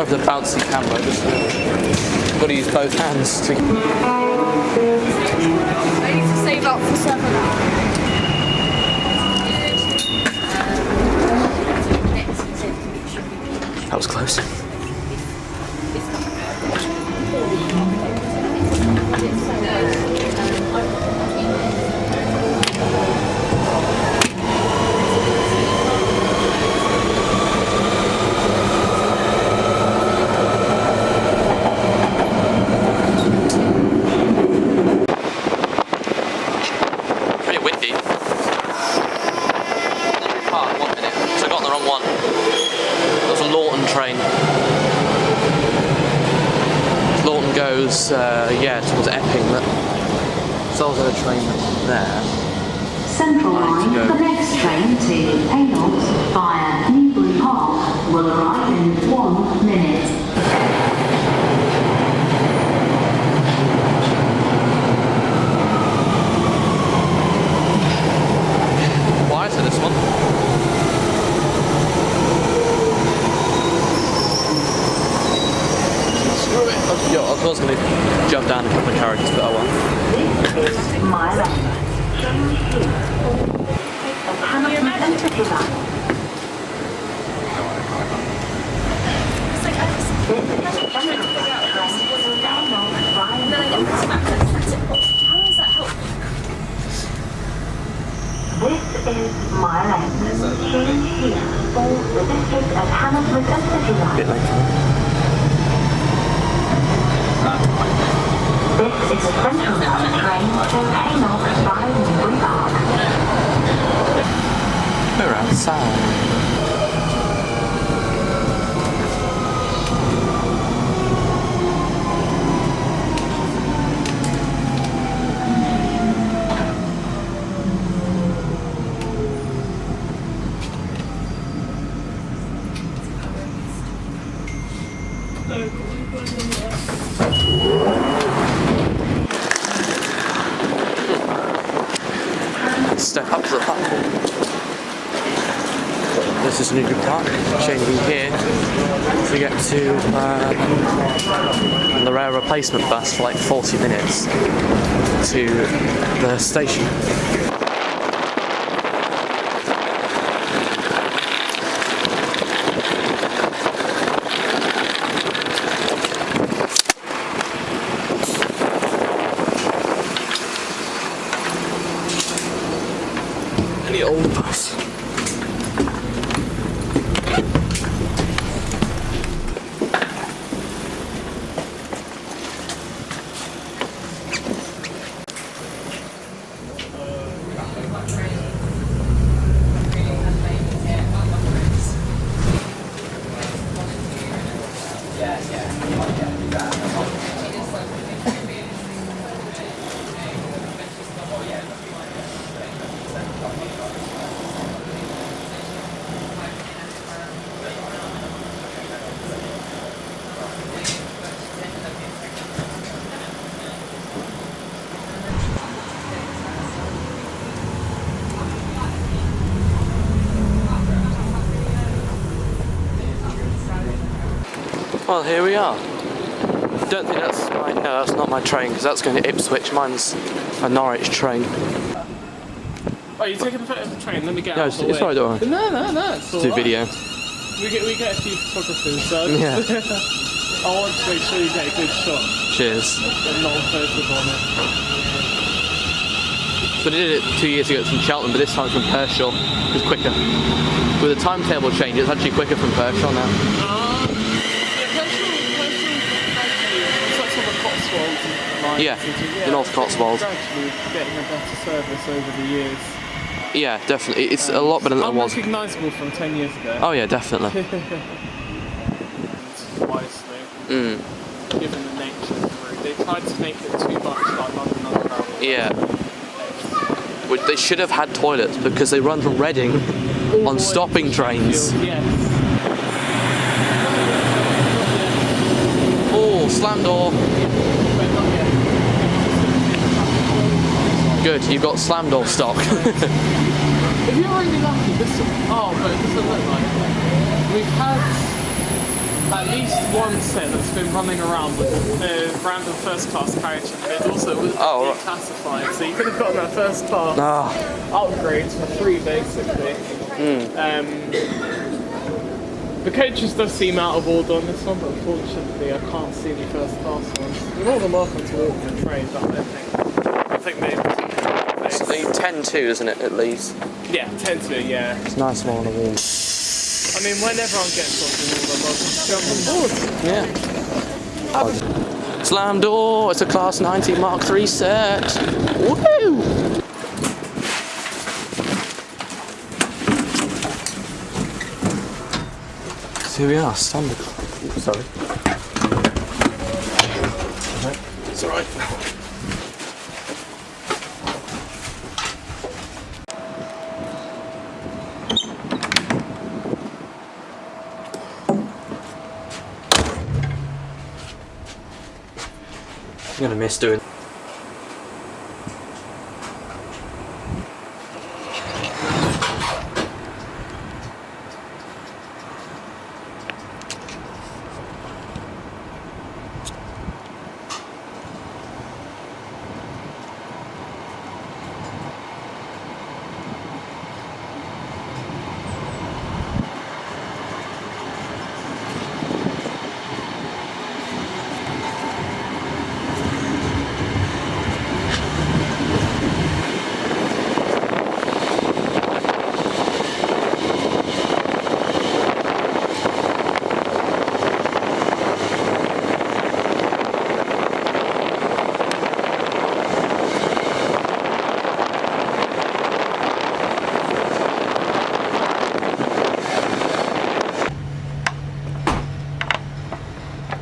have the bouncy camera, just got to use both hands to... I need to save up for 7 hours. That was close. Pretty windy. Park 1 minute, so I got on the wrong one. It was a Lawton train. Lawton goes, yeah, towards Epping, but so I was on a train there. Central line, the next train to Hainault via Newbury Park will arrive in 1 minute. Quieter this one. Screw it. Yo, I was going to jump down a couple of carriages, but I won't. This is my line. Change here. Hamilton and City line. This is my lane. Change here for the district at Hamilton and City line. Bit later. This is a Central Line train to Hainault via Newbury Park. We're outside. Step up to the platform. This is Newbury Park, changing here to get to the rail replacement bus for like 40 minutes to the station. The old bus. Well, here we are. Don't think that's my, no, that's not my train, because that's going to Ipswich. Mine's a Norwich train. Oh, you're taking a photo of the train? Let me get No, out of the it's way. alright, don't worry. No, it's Let's do video. We get a few photographers, so Yeah. I want to make sure you get a good shot. Cheers. And not focus on it. So they did it 2 years ago from Cheltenham, but this time from Pershore. It's quicker. With the timetable change, it's actually quicker from Pershore now. Yeah, the North Cotswolds. Gradually getting a better service over the years. Yeah, definitely. It's a lot better than it was. Unrecognisable from 10 years ago. Oh yeah, definitely. Wisely, given the nature of the route. They tried to make it too much like London Underground. Yeah. Which they should have had toilets, because they run from Reading on stopping trains. Yes. Oh, slam door. Good, you've got slam door stock. If you're really lucky, this. Oh, but it doesn't look like it. We've had at least one set that's been running around with a random first class carriage in it. Also, it was declassified, so you could have gotten that first class upgrade for free, basically. The coaches does seem out of order on this one, but unfortunately, I can't see any first class ones. You're more than welcome to walk and trade, but I think maybe. So the 10-2, isn't it, at least? Yeah, 10-2, yeah. It's nice one on the wall. I mean, when everyone gets off the wall, they're welcome to jump on board. Yeah. Slam door, it's a Class 90 Mk3 set. Woohoo! So here we are, standard. Oops, sorry. It's alright. I'm gonna miss doing.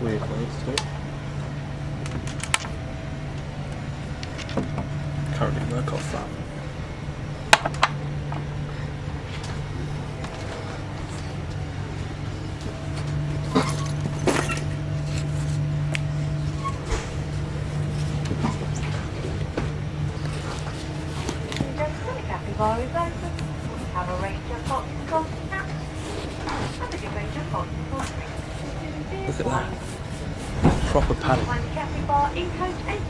Weird ways too. Can't really work off that. Have a range of hot sauce snacks. Have a good range of hot sauce. Look at that. Proper padding. One cafe bar in Coach H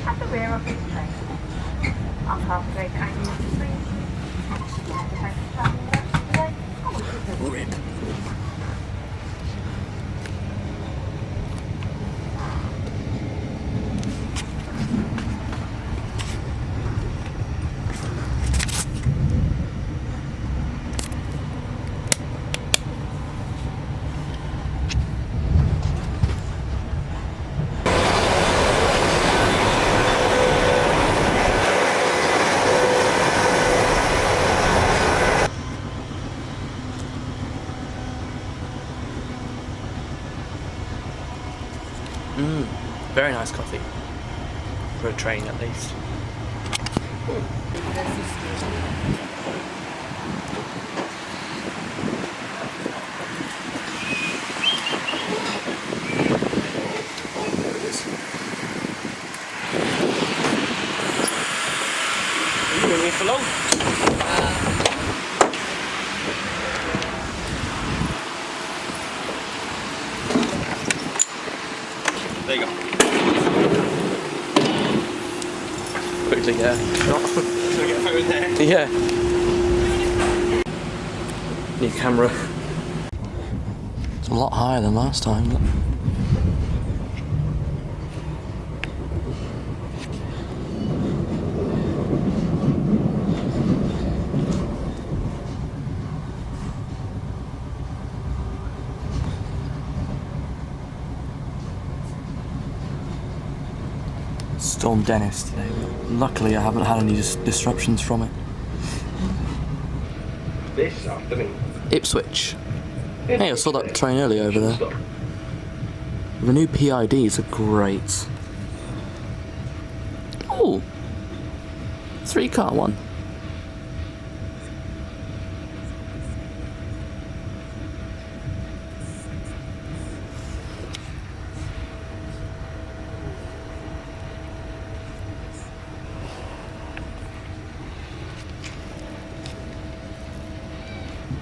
at the rear of this train. On half Greater Anglia Standard Rip. Very nice coffee. For a train at least. There it is. Are you in here for long? There you go. Quickly, yeah. Can I get a photo there? Yeah. New camera. It's a lot higher than last time. Look. Storm Dennis today. Luckily, I haven't had any disruptions from it. This afternoon. Ipswich. Hey, I saw that train earlier over there. The new PIDs are great. Oh, 3-car one.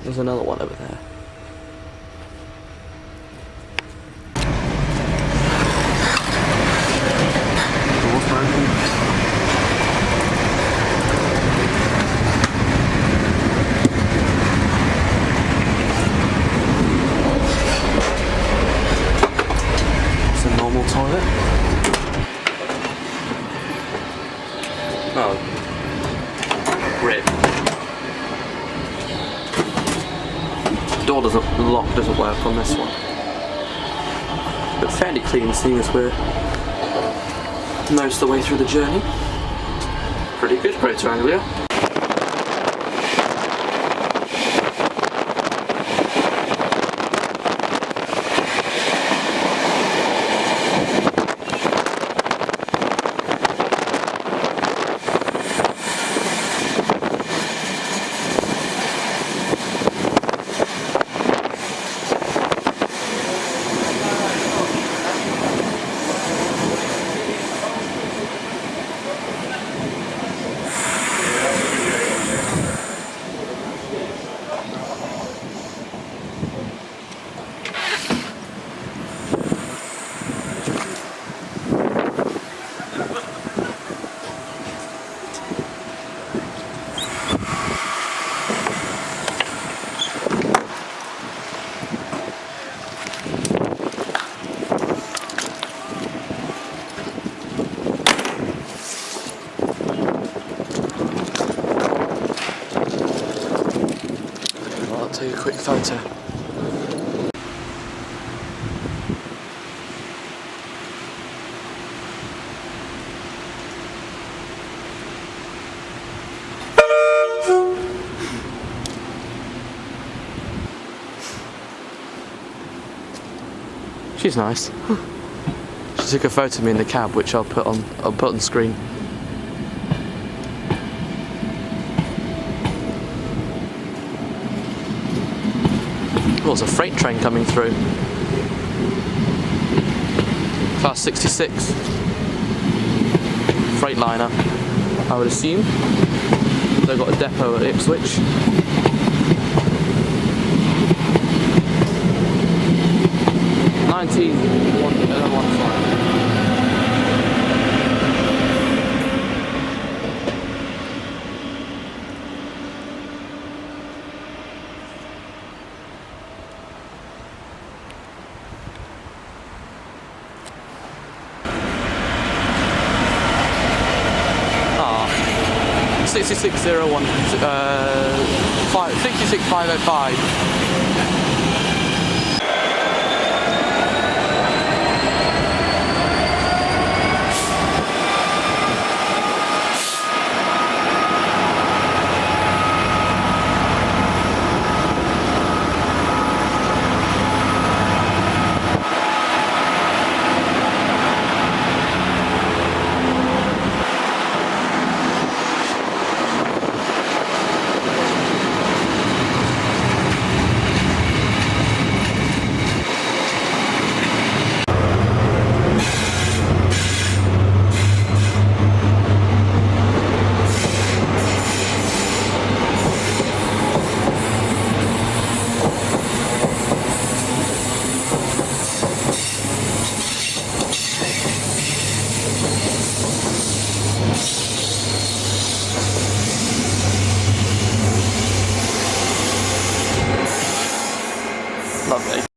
There's another one over there. grip. Door lock doesn't work on this one. But fairly clean, seeing as we're most of the way through the journey. Pretty good, Greater Anglia. Take a quick photo. She's nice. She took a photo of me in the cab, which I'll put on screen. Oh, there's a freight train coming through. Class 66. Freightliner, I would assume. They've got a depot at Ipswich. Ah, 6601, 66505. Lovely.